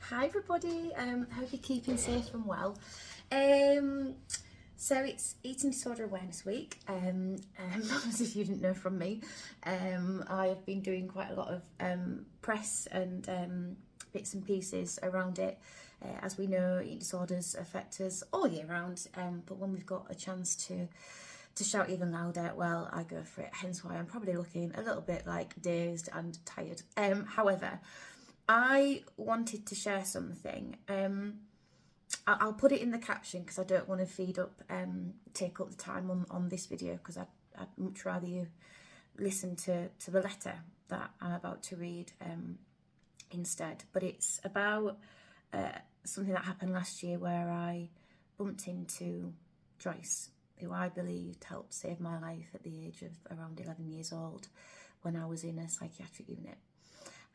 Hi everybody, hope you're keeping safe and well. So it's Eating Disorder Awareness Week. As if you didn't know from me, I have been doing quite a lot of press and bits and pieces around it. As we know, eating disorders affect us all year round, but when we've got a chance to shout even louder, well, I go for it, hence why I'm probably looking a little bit like dazed and tired. However, I wanted to share something. I'll put it in the caption because I don't want to take up the time on this video, because I'd much rather you listen to the letter that I'm about to read instead. But it's about something that happened last year where I bumped into Joyce, who I believed helped save my life at the age of around 11 years old when I was in a psychiatric unit.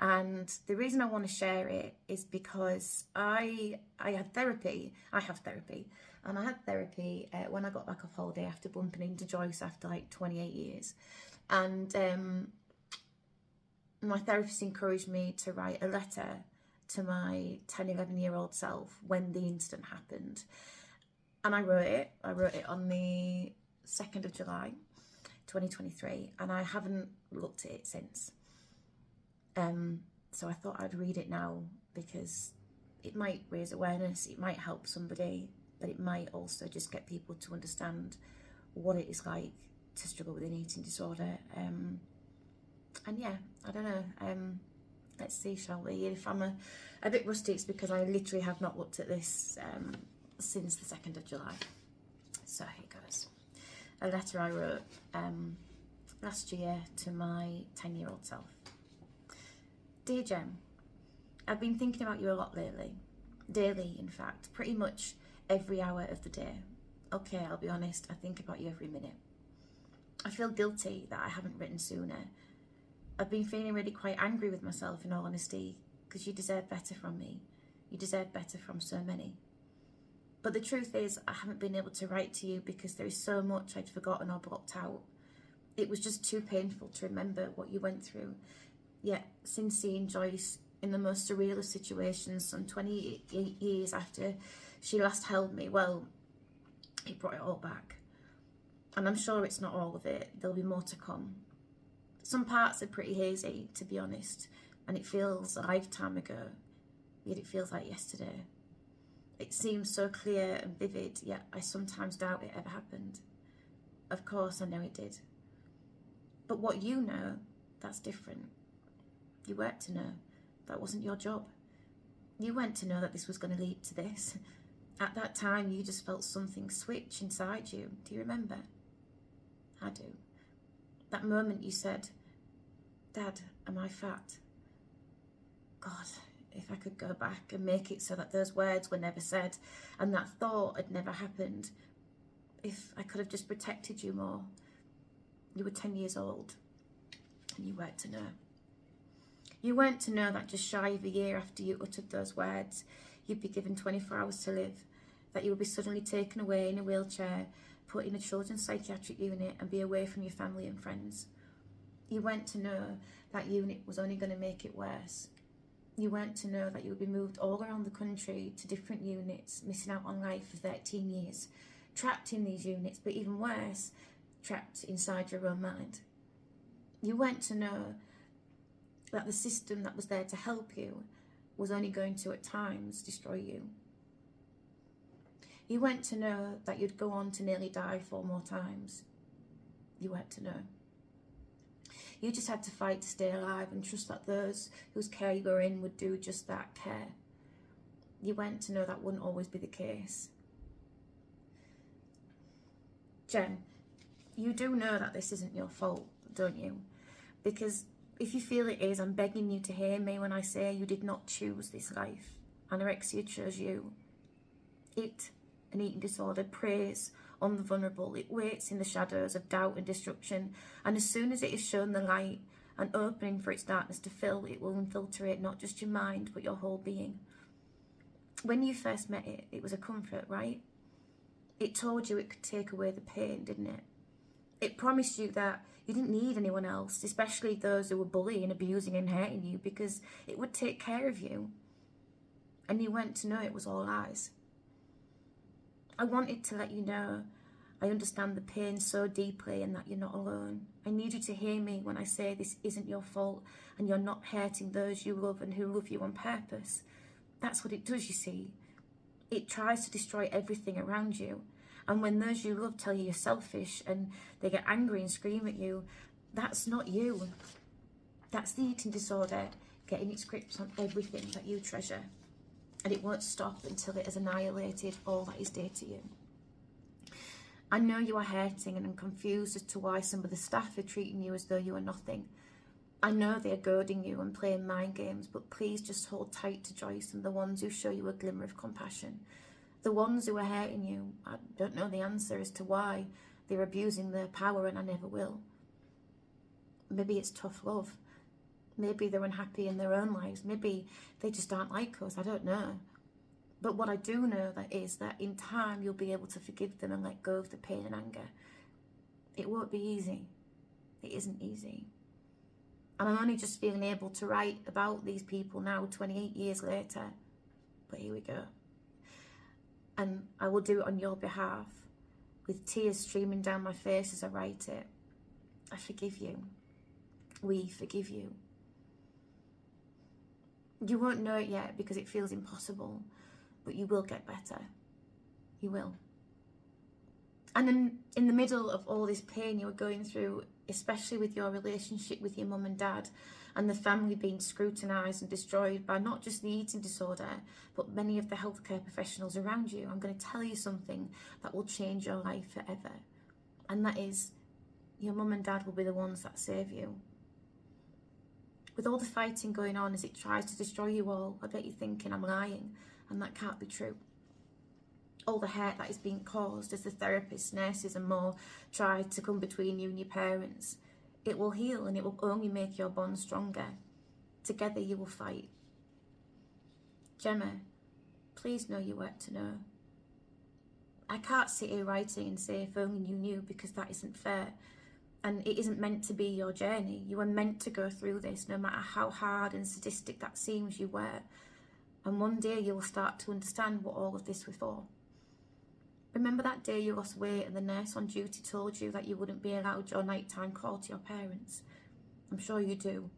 And the reason I want to share it is because I have therapy, and I had therapy when I got back off holiday after bumping into Joyce after like 28 years. And my therapist encouraged me to write a letter to my 11-year-old self when the incident happened. And I wrote it on the 2nd of July, 2023, and I haven't looked at it since. So I thought I'd read it now because it might raise awareness, it might help somebody, but it might also just get people to understand what it is like to struggle with an eating disorder. And yeah, I don't know, let's see, shall we? If I'm a bit rusty, it's because I literally have not looked at this since the 2nd of July. So here goes. A letter I wrote last year to my 10-year-old self. Dear Jem, I've been thinking about you a lot lately. Daily, in fact, pretty much every hour of the day. Okay, I'll be honest, I think about you every minute. I feel guilty that I haven't written sooner. I've been feeling really quite angry with myself, in all honesty, because you deserve better from me. You deserve better from so many. But the truth is, I haven't been able to write to you because there is so much I'd forgotten or blocked out. It was just too painful to remember what you went through. Yet, since seeing Joyce in the most surreal of situations some 28 years after she last held me, well, it brought it all back. And I'm sure it's not all of it. There'll be more to come. Some parts are pretty hazy, to be honest, and it feels a lifetime ago, yet it feels like yesterday. It seems so clear and vivid, yet I sometimes doubt it ever happened. Of course, I know it did. But what you know, that's different. You weren't to know. That wasn't your job. You weren't to know that this was going to lead to this. At that time, you just felt something switch inside you. Do you remember? I do. That moment you said, Dad, am I fat? God, if I could go back and make it so that those words were never said and that thought had never happened. If I could have just protected you more. You were 10 years old and you weren't to know. You weren't to know that just shy of a year after you uttered those words, you'd be given 24 hours to live, that you would be suddenly taken away in a wheelchair, put in a children's psychiatric unit and be away from your family and friends. You weren't to know that unit was only going to make it worse. You weren't to know that you would be moved all around the country to different units, missing out on life for 13 years, trapped in these units, but even worse, trapped inside your own mind. You weren't to know that the system that was there to help you was only going to, at times, destroy you. You weren't to know that you'd go on to nearly die 4 more times. You weren't to know. You just had to fight to stay alive and trust that those whose care you were in would do just that, care. You weren't to know that wouldn't always be the case. Jen, you do know that this isn't your fault, don't you? Because if you feel it is, I'm begging you to hear me when I say you did not choose this life. Anorexia chose you. It, an eating disorder, preys on the vulnerable. It waits in the shadows of doubt and destruction. And as soon as it is shown the light, an opening for its darkness to fill, it will infiltrate not just your mind, but your whole being. When you first met it, it was a comfort, right? It told you it could take away the pain, didn't it? It promised you that you didn't need anyone else, especially those who were bullying, abusing and hurting you, because it would take care of you. and you weren't to know it was all lies. I wanted to let you know I understand the pain so deeply and that you're not alone. I need you to hear me when I say this isn't your fault and you're not hurting those you love and who love you on purpose. That's what it does, you see. It tries to destroy everything around you. And when those you love tell you you're selfish and they get angry and scream at you, that's not you. That's the eating disorder getting its grips on everything that you treasure. And it won't stop until it has annihilated all that is dear to you. I know you are hurting and I'm confused as to why some of the staff are treating you as though you are nothing. I know they are goading you and playing mind games, but please just hold tight to Joyce and the ones who show you a glimmer of compassion. The ones who are hurting you, I don't know the answer as to why they're abusing their power, and I never will. Maybe it's tough love. Maybe they're unhappy in their own lives. Maybe they just aren't like us. I don't know. But what I do know is that in time you'll be able to forgive them and let go of the pain and anger. It won't be easy. It isn't easy. And I'm only just feeling able to write about these people now, 28 years later. But here we go. And I will do it on your behalf, with tears streaming down my face as I write it. I forgive you. We forgive you. You won't know it yet because it feels impossible, but you will get better. You will. And in the middle of all this pain you were going through, especially with your relationship with your mum and dad, and the family being scrutinised and destroyed by not just the eating disorder, but many of the healthcare professionals around you, I'm going to tell you something that will change your life forever. And that is, your mum and dad will be the ones that save you. With all the fighting going on as it tries to destroy you all, I bet you're thinking I'm lying, and that can't be true. All the hurt that is being caused as the therapists, nurses and more try to come between you and your parents, it will heal and it will only make your bond stronger. Together you will fight. Gemma, please know your work to know. I can't sit here writing and say if only you knew, because that isn't fair. And it isn't meant to be your journey. You were meant to go through this, no matter how hard and sadistic that seems you were. And one day you will start to understand what all of this was for. Remember that day you lost weight and the nurse on duty told you that you wouldn't be allowed your nighttime call to your parents? I'm sure you do.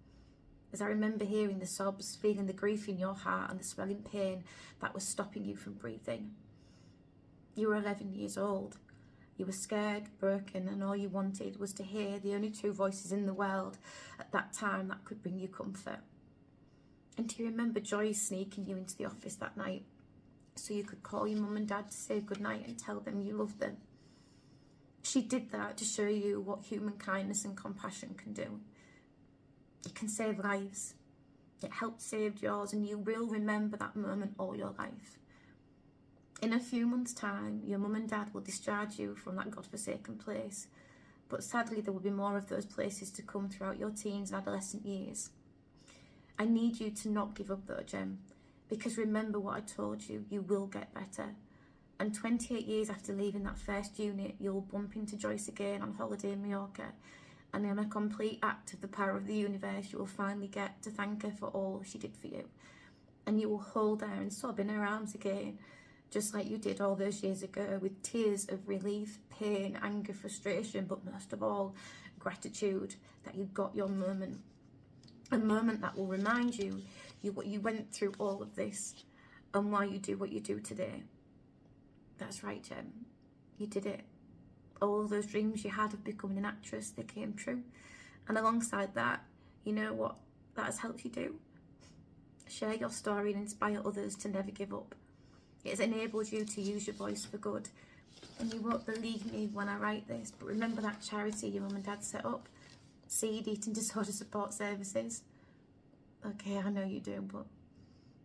As I remember hearing the sobs, feeling the grief in your heart and the swelling pain that was stopping you from breathing. You were 11 years old. You were scared, broken, and all you wanted was to hear the only two voices in the world at that time that could bring you comfort. And do you remember Joyce sneaking you into the office that night so you could call your mum and dad to say goodnight and tell them you loved them? She did that to show you what human kindness and compassion can do. It can save lives. It helped save yours, and you will remember that moment all your life. In a few months' time, your mum and dad will discharge you from that godforsaken place. But sadly, there will be more of those places to come throughout your teens and adolescent years. I need you to not give up though, Gem, because remember what I told you, you will get better. And 28 years after leaving that first unit, you'll bump into Joyce again on holiday in Mallorca. And in a complete act of the power of the universe, you will finally get to thank her for all she did for you. And you will hold her and sob in her arms again, just like you did all those years ago, with tears of relief, pain, anger, frustration, but most of all, gratitude that you got your moment. A moment that will remind you what you went through all of this and why you do what you do today. That's right, Gem. You did it. All those dreams you had of becoming an actress, they came true. And alongside that, you know what that has helped you do? Share your story and inspire others to never give up. It has enabled you to use your voice for good. And you won't believe me when I write this, but remember that charity your mum and dad set up? Seed Eating Disorder Support Services. Okay, I know you do, but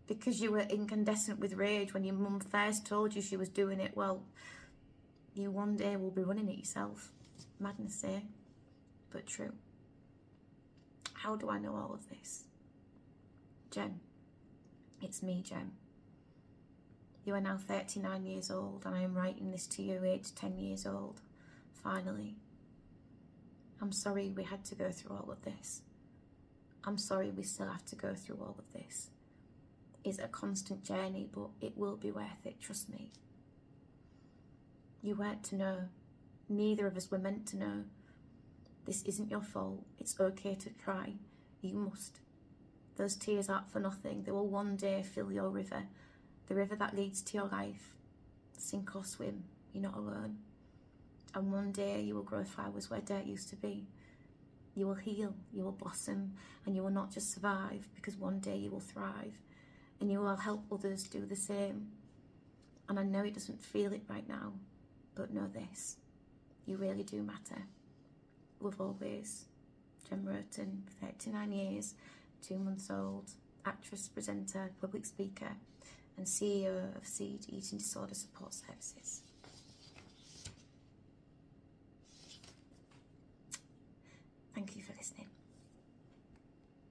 because you were incandescent with rage when your mum first told you she was doing it, well, you one day will be running it yourself. Madness, eh? But true. How do I know all of this? Gem. It's me, Gem. You are now 39 years old, and I am writing this to you aged 10 years old. Finally. I'm sorry we had to go through all of this. I'm sorry we still have to go through all of this. is a constant journey, but it will be worth it, trust me. You weren't to know. Neither of us were meant to know. This isn't your fault. It's okay to cry. You must. Those tears aren't for nothing. They will one day fill your river, the river that leads to your life. Sink or swim, you're not alone. And one day you will grow flowers where dirt used to be. You will heal, you will blossom, and you will not just survive, because one day you will thrive, and you will help others do the same. And I know it doesn't feel it right now, but know this, you really do matter. Love always. Jem Roten, 39 years, 2 months old, actress, presenter, public speaker, and CEO of Seed Eating Disorder Support Services.